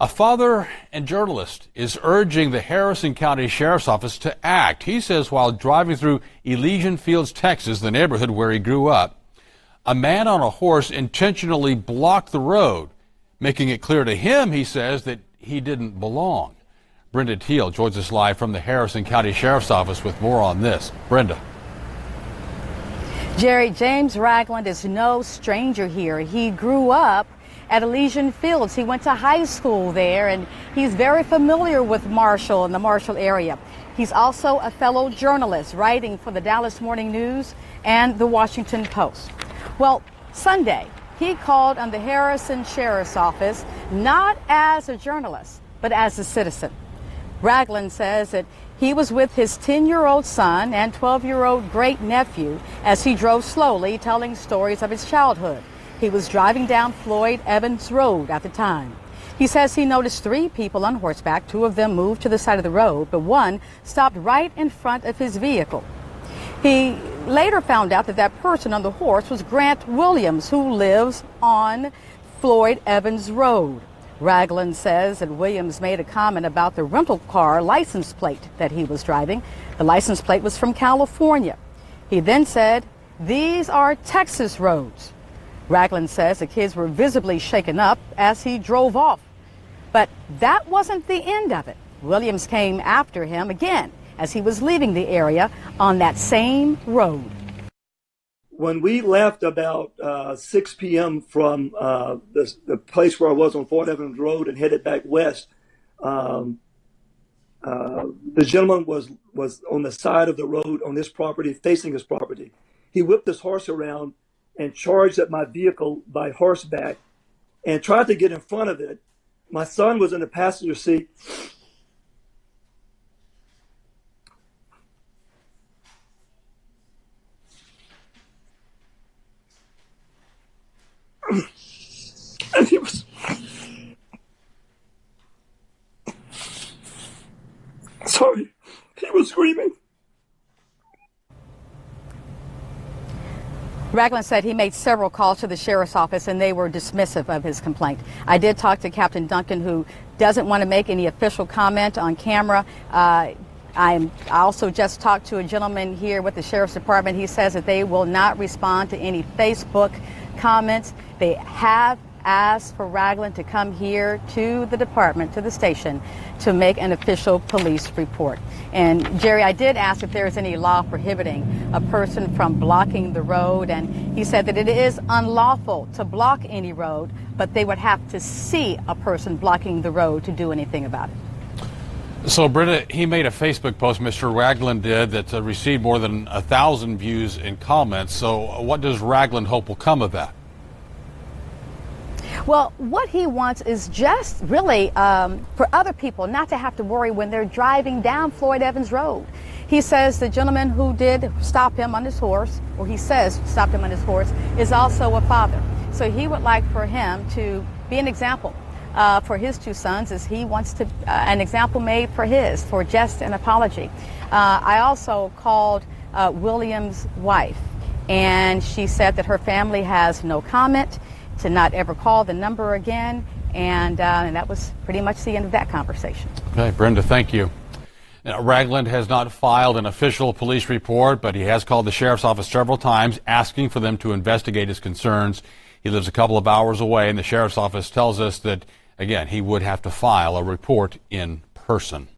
A father and journalist is urging the Harrison County Sheriff's Office to act. He says while driving through Elysian Fields, Texas, the neighborhood where he grew up, a man on a horse intentionally blocked the road, making it clear to him, he says, that he didn't belong. Brenda Teal joins us live from the Harrison County Sheriff's Office with more on this. Brenda. Jerry, James Ragland is no stranger here. He grew up at Elysian Fields. He went to high school there, and he's very familiar with Marshall and the Marshall area. He's also a fellow journalist writing for the Dallas Morning News and the Washington Post. Well, Sunday, he called on the Harrison Sheriff's Office not as a journalist, but as a citizen. Ragland says that he was with his 10-year-old son and 12-year-old great-nephew as he drove slowly, telling stories of his childhood. He was driving down Floyd Evans Road at the time. He says he noticed 3 people on horseback. 2 of them moved to the side of the road, but one stopped right in front of his vehicle. He later found out that that person on the horse was Grant Williams, who lives on Floyd Evans Road. Ragland says that Williams made a comment about the rental car license plate that he was driving. The license plate was from California. He then said, "These are Texas roads." Ragland says the kids were visibly shaken up as he drove off. But that wasn't the end of it. Williams came after him again as he was leaving the area on that same road. When we left about 6 p.m. from the place where I was on Fort Evans Road and headed back west, the gentleman was on the side of the road on this property, facing his property. He whipped his horse around and charged at my vehicle by horseback and tried to get in front of it. My son was in the passenger seat. And he was sorry, he was screaming. Ragland said he made several calls to the sheriff's office and they were dismissive of his complaint. I did talk to Captain Duncan, who doesn't want to make any official comment on camera. I also just talked to a gentleman here with the Sheriff's Department. He says that they will not respond to any Facebook comments. They have asked for Ragland to come here to the department, to the station, to make an official police report. And Jerry, I did ask if there is any law prohibiting a person from blocking the road, and he said that it is unlawful to block any road, but they would have to see a person blocking the road to do anything about it. So, Brenda, he made a Facebook post, Mr. Ragland did, that received more than 1,000 views and comments. So what does Ragland hope will come of that? Well, what he wants is just really for other people not to have to worry when they're driving down Floyd Evans Road. He says the gentleman who did stop him on his horse, or he says stopped him on his horse, is also a father. So he would like for him to be an example for his 2 sons, as he wants to an example made for his, for just an apology. I also called Williams' wife, and she said that her family has no comment, to not ever call the number again, and that was pretty much the end of that conversation. Okay, Brenda, thank you. Now, Ragland has not filed an official police report, but he has called the sheriff's office several times asking for them to investigate his concerns. He lives a couple of hours away, and the sheriff's office tells us that, again, he would have to file a report in person.